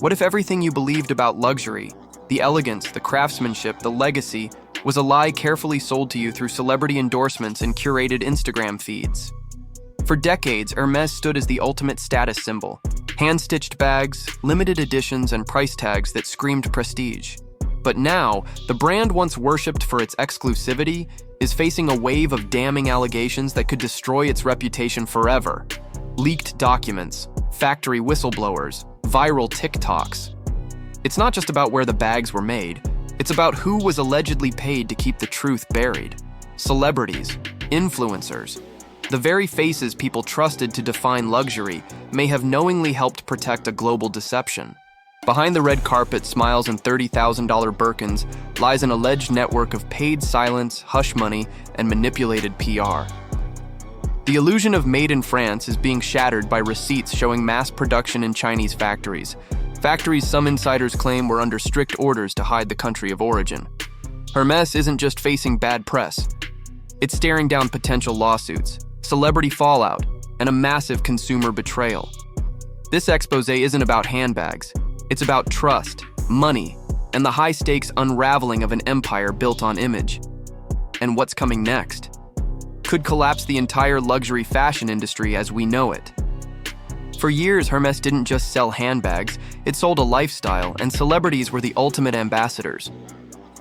What if everything you believed about luxury, the elegance, the craftsmanship, the legacy, was a lie carefully sold to you through celebrity endorsements and curated Instagram feeds? For decades, Hermès stood as the ultimate status symbol. Hand-stitched bags, limited editions, and price tags that screamed prestige. But now, the brand once worshipped for its exclusivity is facing a wave of damning allegations that could destroy its reputation forever. Leaked documents, factory whistleblowers, viral TikToks. It's not just about where the bags were made, it's about who was allegedly paid to keep the truth buried. Celebrities, influencers, the very faces people trusted to define luxury may have knowingly helped protect a global deception. Behind the red carpet smiles and $30,000 Birkins lies an alleged network of paid silence, hush money, and manipulated PR. The illusion of made in France is being shattered by receipts showing mass production in Chinese factories. Factories some insiders claim were under strict orders to hide the country of origin. Hermès isn't just facing bad press. It's staring down potential lawsuits, celebrity fallout, and a massive consumer betrayal. This expose isn't about handbags. It's about trust, money, and the high-stakes unraveling of an empire built on image. And what's coming next could collapse the entire luxury fashion industry as we know it. For years, Hermès didn't just sell handbags, it sold a lifestyle, and celebrities were the ultimate ambassadors.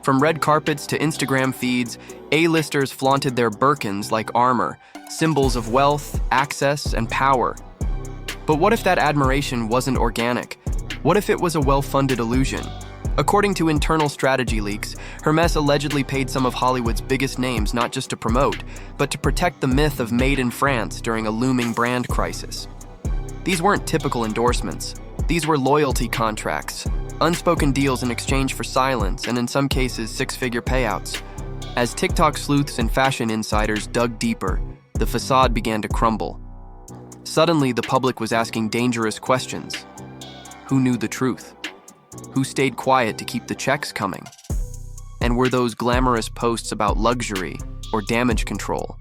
From red carpets to Instagram feeds, A-listers flaunted their Birkins like armor, symbols of wealth, access, and power. But what if that admiration wasn't organic? What if it was a well-funded illusion? According to internal strategy leaks, Hermès allegedly paid some of Hollywood's biggest names not just to promote, but to protect the myth of Made in France during a looming brand crisis. These weren't typical endorsements. These were loyalty contracts, unspoken deals in exchange for silence, and in some cases, six-figure payouts. As TikTok sleuths and fashion insiders dug deeper, the facade began to crumble. Suddenly, the public was asking dangerous questions. Who knew the truth? Who stayed quiet to keep the checks coming? And were those glamorous posts about luxury or damage control?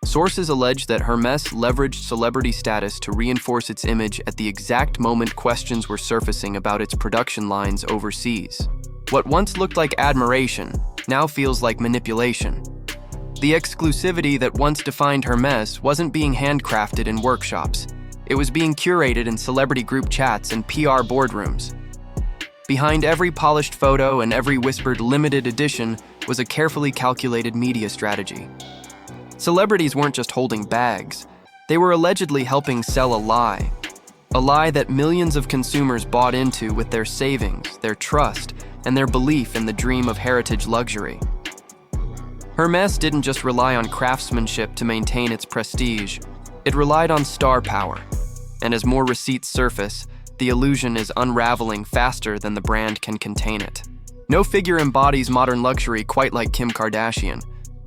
Sources allege that Hermès leveraged celebrity status to reinforce its image at the exact moment questions were surfacing about its production lines overseas. What once looked like admiration now feels like manipulation. The exclusivity that once defined Hermès wasn't being handcrafted in workshops. It was being curated in celebrity group chats and PR boardrooms. Behind every polished photo and every whispered limited edition was a carefully calculated media strategy. Celebrities weren't just holding bags. They were allegedly helping sell a lie. A lie that millions of consumers bought into with their savings, their trust, and their belief in the dream of heritage luxury. Hermès didn't just rely on craftsmanship to maintain its prestige. It relied on star power. And as more receipts surface, the illusion is unraveling faster than the brand can contain it. No figure embodies modern luxury quite like Kim Kardashian.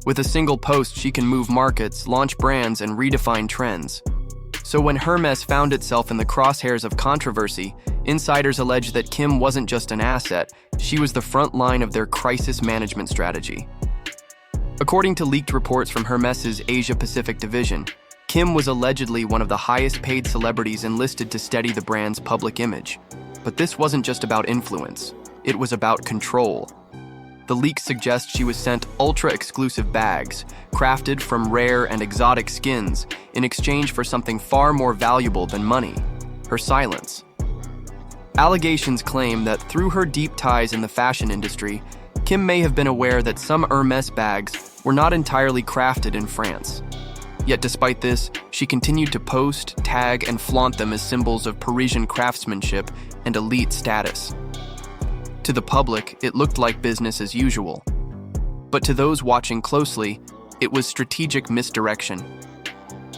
With a single post, she can move markets, launch brands, and redefine trends. So when Hermès found itself in the crosshairs of controversy, insiders allege that Kim wasn't just an asset, she was the front line of their crisis management strategy. According to leaked reports from Hermès's Asia-Pacific division, Kim was allegedly one of the highest-paid celebrities enlisted to steady the brand's public image. But this wasn't just about influence. It was about control. The leaks suggest she was sent ultra-exclusive bags, crafted from rare and exotic skins, in exchange for something far more valuable than money: her silence. Allegations claim that through her deep ties in the fashion industry, Kim may have been aware that some Hermès bags were not entirely crafted in France. Yet despite this, she continued to post, tag, and flaunt them as symbols of Parisian craftsmanship and elite status. To the public, it looked like business as usual. But to those watching closely, it was strategic misdirection.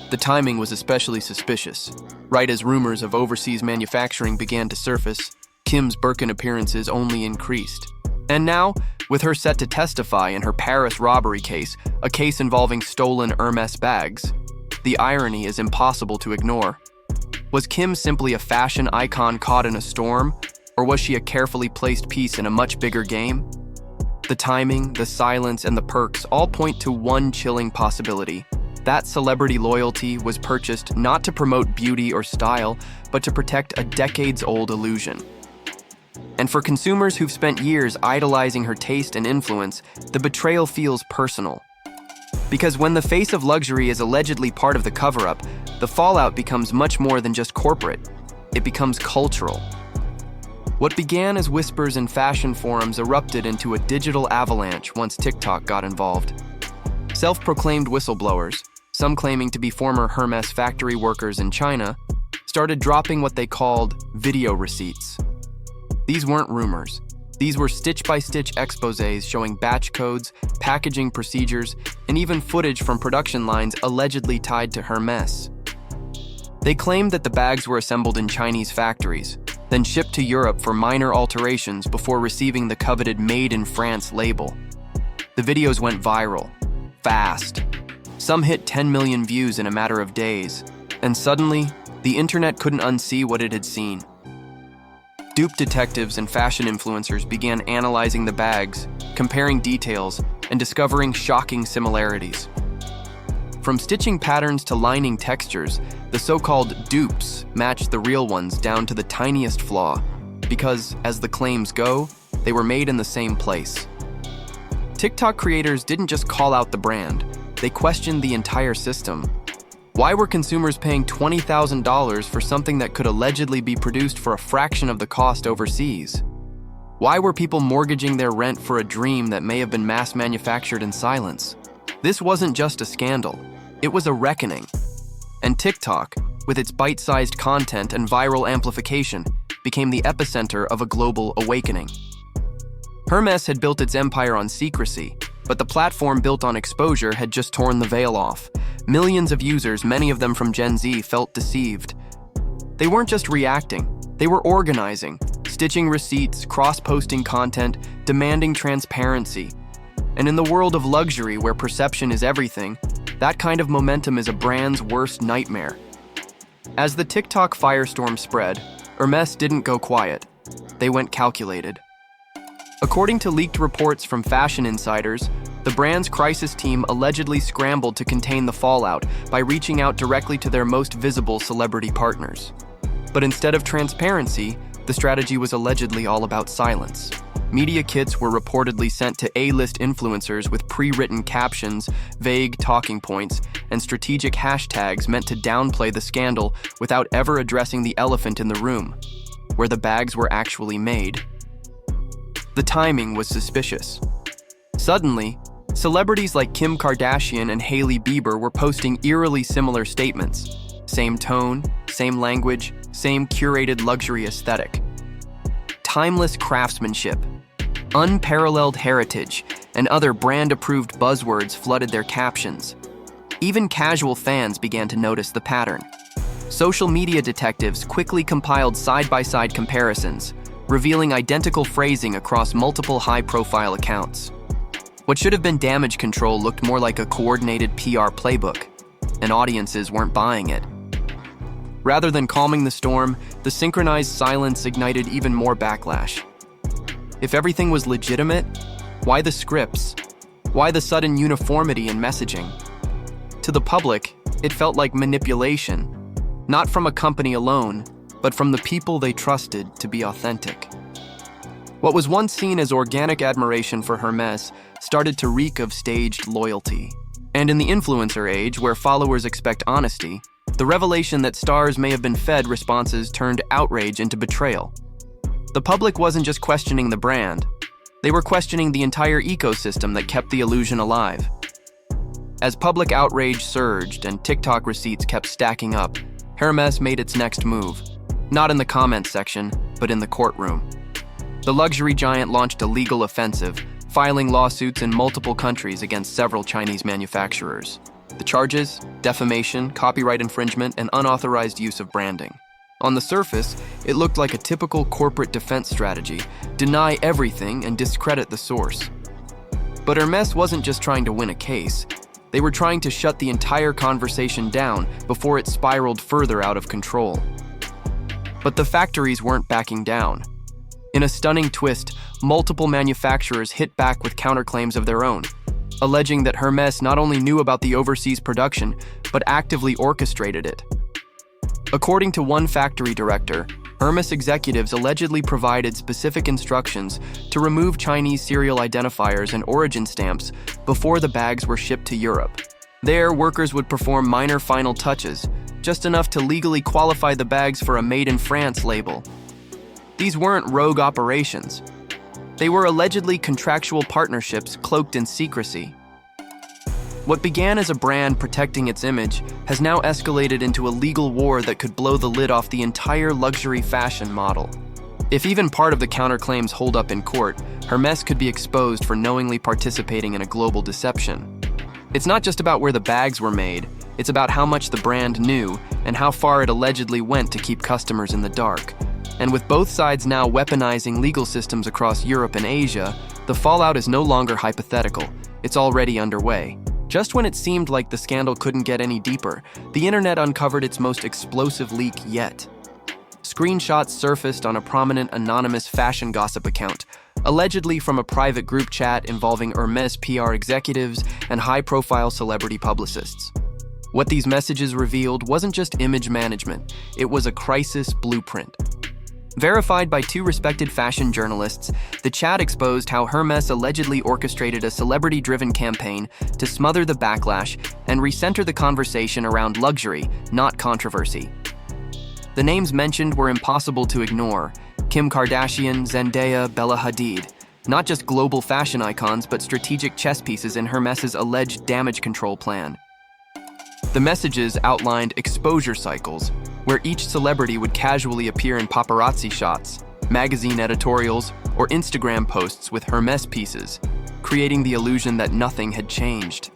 The timing was especially suspicious. Right as rumors of overseas manufacturing began to surface, Kim's Birkin appearances only increased. And now, with her set to testify in her Paris robbery case, a case involving stolen Hermès bags, the irony is impossible to ignore. Was Kim simply a fashion icon caught in a storm, or was she a carefully placed piece in a much bigger game? The timing, the silence, and the perks all point to one chilling possibility. That celebrity loyalty was purchased not to promote beauty or style, but to protect a decades-old illusion. And for consumers who've spent years idolizing her taste and influence, the betrayal feels personal. Because when the face of luxury is allegedly part of the cover-up, the fallout becomes much more than just corporate. It becomes cultural. What began as whispers in fashion forums erupted into a digital avalanche once TikTok got involved. Self-proclaimed whistleblowers, some claiming to be former Hermes factory workers in China, started dropping what they called video receipts. These weren't rumors. These were stitch-by-stitch exposés showing batch codes, packaging procedures, and even footage from production lines allegedly tied to Hermes. They claimed that the bags were assembled in Chinese factories, then shipped to Europe for minor alterations before receiving the coveted Made in France label. The videos went viral, fast. Some hit 10 million views in a matter of days, and suddenly, the internet couldn't unsee what it had seen. Dupe detectives and fashion influencers began analyzing the bags, comparing details, and discovering shocking similarities. From stitching patterns to lining textures, the so-called dupes matched the real ones down to the tiniest flaw, because, as the claims go, they were made in the same place. TikTok creators didn't just call out the brand, they questioned the entire system. Why were consumers paying $20,000 for something that could allegedly be produced for a fraction of the cost overseas? Why were people mortgaging their rent for a dream that may have been mass-manufactured in silence? This wasn't just a scandal, it was a reckoning. And TikTok, with its bite-sized content and viral amplification, became the epicenter of a global awakening. Hermes had built its empire on secrecy, but the platform built on exposure had just torn the veil off. Millions of users, many of them from Gen Z, felt deceived. They weren't just reacting, they were organizing, stitching receipts, cross-posting content, demanding transparency. And in the world of luxury, where perception is everything, that kind of momentum is a brand's worst nightmare. As the TikTok firestorm spread, Hermes didn't go quiet. They went calculated. According to leaked reports from fashion insiders, the brand's crisis team allegedly scrambled to contain the fallout by reaching out directly to their most visible celebrity partners. But instead of transparency, the strategy was allegedly all about silence. Media kits were reportedly sent to A-list influencers with pre-written captions, vague talking points, and strategic hashtags meant to downplay the scandal without ever addressing the elephant in the room, where the bags were actually made. The timing was suspicious. Suddenly, celebrities like Kim Kardashian and Hailey Bieber were posting eerily similar statements. Same tone, same language, same curated luxury aesthetic. Timeless craftsmanship, unparalleled heritage, and other brand-approved buzzwords flooded their captions. Even casual fans began to notice the pattern. Social media detectives quickly compiled side-by-side comparisons, revealing identical phrasing across multiple high-profile accounts. What should have been damage control looked more like a coordinated PR playbook, and audiences weren't buying it. Rather than calming the storm, the synchronized silence ignited even more backlash. If everything was legitimate, why the scripts? Why the sudden uniformity in messaging? To the public, it felt like manipulation, not from a company alone, but from the people they trusted to be authentic. What was once seen as organic admiration for Hermes started to reek of staged loyalty. And in the influencer age, where followers expect honesty, the revelation that stars may have been fed responses turned outrage into betrayal. The public wasn't just questioning the brand, they were questioning the entire ecosystem that kept the illusion alive. As public outrage surged and TikTok receipts kept stacking up, Hermes made its next move. Not in the comments section, but in the courtroom. The luxury giant launched a legal offensive, filing lawsuits in multiple countries against several Chinese manufacturers. The charges: defamation, copyright infringement, and unauthorized use of branding. On the surface, it looked like a typical corporate defense strategy: deny everything and discredit the source. But Hermes wasn't just trying to win a case. They were trying to shut the entire conversation down before it spiraled further out of control. But the factories weren't backing down. In a stunning twist, multiple manufacturers hit back with counterclaims of their own, alleging that Hermes not only knew about the overseas production, but actively orchestrated it. According to one factory director, Hermes executives allegedly provided specific instructions to remove Chinese serial identifiers and origin stamps before the bags were shipped to Europe. There, workers would perform minor final touches, just enough to legally qualify the bags for a Made in France label. These weren't rogue operations. They were allegedly contractual partnerships cloaked in secrecy. What began as a brand protecting its image has now escalated into a legal war that could blow the lid off the entire luxury fashion model. If even part of the counterclaims hold up in court, Hermès could be exposed for knowingly participating in a global deception. It's not just about where the bags were made, it's about how much the brand knew and how far it allegedly went to keep customers in the dark. And with both sides now weaponizing legal systems across Europe and Asia, the fallout is no longer hypothetical, it's already underway. Just when it seemed like the scandal couldn't get any deeper, the internet uncovered its most explosive leak yet. Screenshots surfaced on a prominent anonymous fashion gossip account, allegedly from a private group chat involving Hermès PR executives and high-profile celebrity publicists. What these messages revealed wasn't just image management, it was a crisis blueprint. Verified by two respected fashion journalists, the chat exposed how Hermès allegedly orchestrated a celebrity-driven campaign to smother the backlash and recenter the conversation around luxury, not controversy. The names mentioned were impossible to ignore: Kim Kardashian, Zendaya, Bella Hadid. Not just global fashion icons, but strategic chess pieces in Hermès's alleged damage control plan. The messages outlined exposure cycles, where each celebrity would casually appear in paparazzi shots, magazine editorials, or Instagram posts with Hermès pieces, creating the illusion that nothing had changed.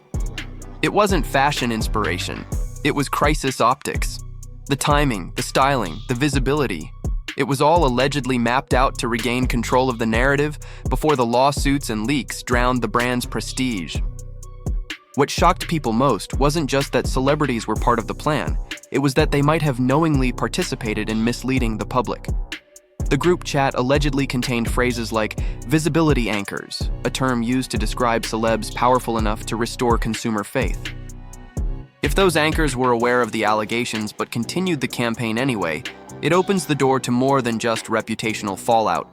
It wasn't fashion inspiration, it was crisis optics. The timing, the styling, the visibility, it was all allegedly mapped out to regain control of the narrative before the lawsuits and leaks drowned the brand's prestige. What shocked people most wasn't just that celebrities were part of the plan, it was that they might have knowingly participated in misleading the public. The group chat allegedly contained phrases like visibility anchors, a term used to describe celebs powerful enough to restore consumer faith. If those anchors were aware of the allegations but continued the campaign anyway, it opens the door to more than just reputational fallout.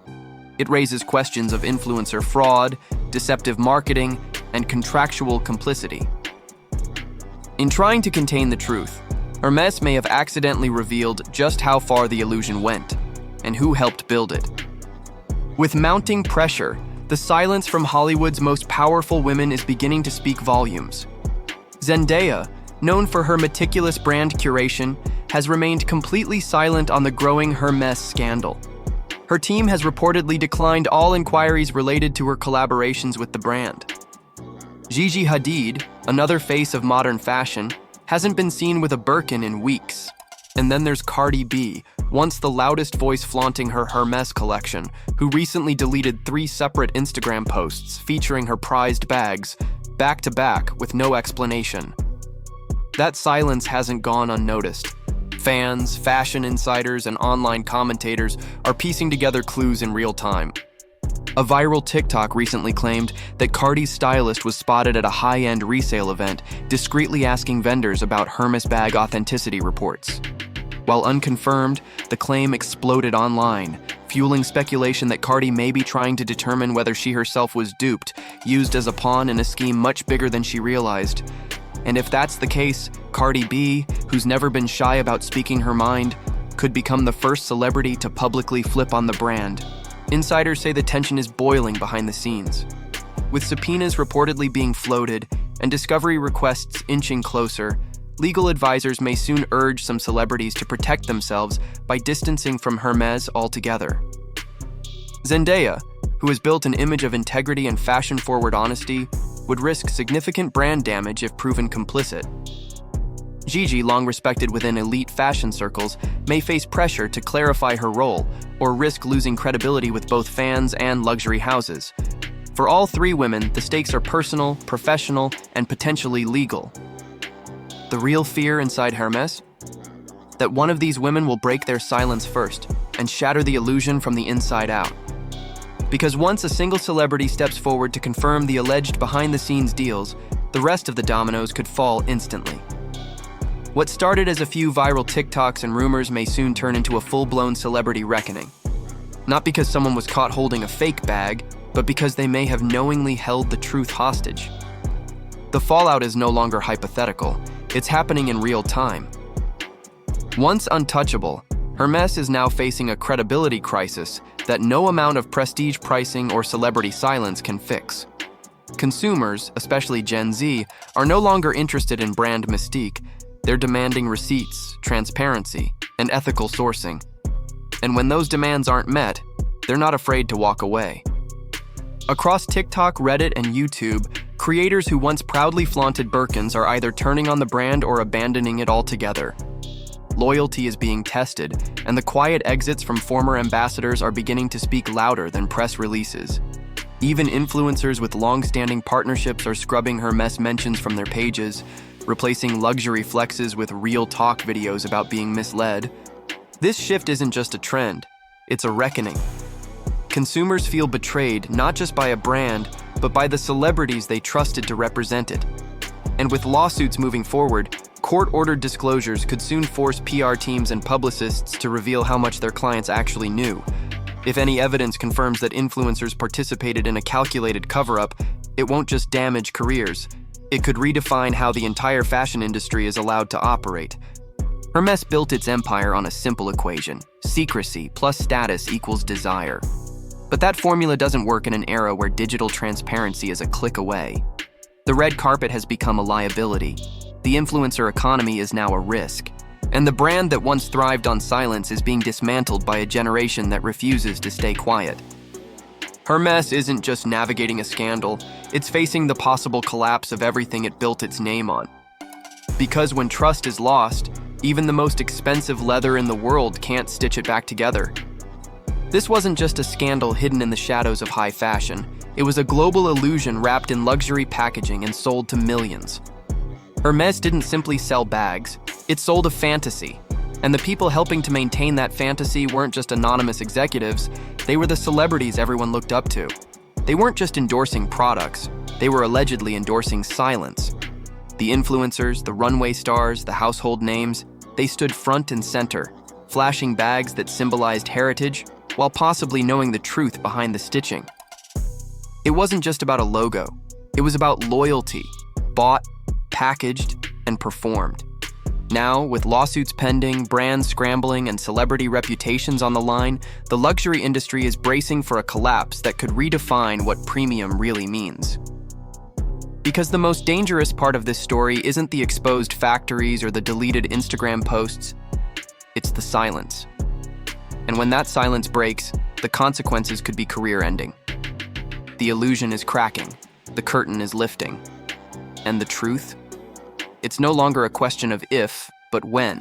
It raises questions of influencer fraud, deceptive marketing, and contractual complicity. In trying to contain the truth, Hermès may have accidentally revealed just how far the illusion went, and who helped build it. With mounting pressure, the silence from Hollywood's most powerful women is beginning to speak volumes. Zendaya, known for her meticulous brand curation, has remained completely silent on the growing Hermès scandal. Her team has reportedly declined all inquiries related to her collaborations with the brand. Gigi Hadid, another face of modern fashion, hasn't been seen with a Birkin in weeks. And then there's Cardi B, once the loudest voice flaunting her Hermès collection, who recently deleted 3 separate Instagram posts featuring her prized bags, back to back with no explanation. That silence hasn't gone unnoticed. Fans, fashion insiders, and online commentators are piecing together clues in real time. A viral TikTok recently claimed that Cardi's stylist was spotted at a high-end resale event, discreetly asking vendors about Hermès bag authenticity reports. While unconfirmed, the claim exploded online, fueling speculation that Cardi may be trying to determine whether she herself was duped, used as a pawn in a scheme much bigger than she realized. And if that's the case, Cardi B, who's never been shy about speaking her mind, could become the first celebrity to publicly flip on the brand. Insiders say the tension is boiling behind the scenes. With subpoenas reportedly being floated and discovery requests inching closer, legal advisors may soon urge some celebrities to protect themselves by distancing from Hermès altogether. Zendaya, who has built an image of integrity and fashion-forward honesty, would risk significant brand damage if proven complicit. Gigi, long respected within elite fashion circles, may face pressure to clarify her role or risk losing credibility with both fans and luxury houses. For all 3 women, the stakes are personal, professional, and potentially legal. The real fear inside Hermès? That one of these women will break their silence first and shatter the illusion from the inside out. Because once a single celebrity steps forward to confirm the alleged behind-the-scenes deals, the rest of the dominoes could fall instantly. What started as a few viral TikToks and rumors may soon turn into a full-blown celebrity reckoning. Not because someone was caught holding a fake bag, but because they may have knowingly held the truth hostage. The fallout is no longer hypothetical, it's happening in real time. Once untouchable, Hermès is now facing a credibility crisis that no amount of prestige pricing or celebrity silence can fix. Consumers, especially Gen Z, are no longer interested in brand mystique. They're demanding receipts, transparency, and ethical sourcing. And when those demands aren't met, they're not afraid to walk away. Across TikTok, Reddit, and YouTube, creators who once proudly flaunted Birkins are either turning on the brand or abandoning it altogether. Loyalty is being tested, and the quiet exits from former ambassadors are beginning to speak louder than press releases. Even influencers with long-standing partnerships are scrubbing Hermès mentions from their pages, replacing luxury flexes with real talk videos about being misled. This shift isn't just a trend, it's a reckoning. Consumers feel betrayed not just by a brand, but by the celebrities they trusted to represent it. And with lawsuits moving forward, court-ordered disclosures could soon force PR teams and publicists to reveal how much their clients actually knew. If any evidence confirms that influencers participated in a calculated cover-up, it won't just damage careers. It could redefine how the entire fashion industry is allowed to operate. Hermès built its empire on a simple equation: secrecy plus status equals desire. But that formula doesn't work in an era where digital transparency is a click away. The red carpet has become a liability. The influencer economy is now a risk. And the brand that once thrived on silence is being dismantled by a generation that refuses to stay quiet. Hermès isn't just navigating a scandal, it's facing the possible collapse of everything it built its name on. Because when trust is lost, even the most expensive leather in the world can't stitch it back together. This wasn't just a scandal hidden in the shadows of high fashion. It was a global illusion wrapped in luxury packaging and sold to millions. Hermès didn't simply sell bags, it sold a fantasy. And the people helping to maintain that fantasy weren't just anonymous executives, they were the celebrities everyone looked up to. They weren't just endorsing products, they were allegedly endorsing silence. The influencers, the runway stars, the household names, they stood front and center, flashing bags that symbolized heritage, while possibly knowing the truth behind the stitching. It wasn't just about a logo, it was about loyalty, bought, packaged, and performed. Now, with lawsuits pending, brands scrambling, and celebrity reputations on the line, the luxury industry is bracing for a collapse that could redefine what premium really means. Because the most dangerous part of this story isn't the exposed factories or the deleted Instagram posts, it's the silence. And when that silence breaks, the consequences could be career-ending. The illusion is cracking, the curtain is lifting. And the truth? It's no longer a question of if, but when.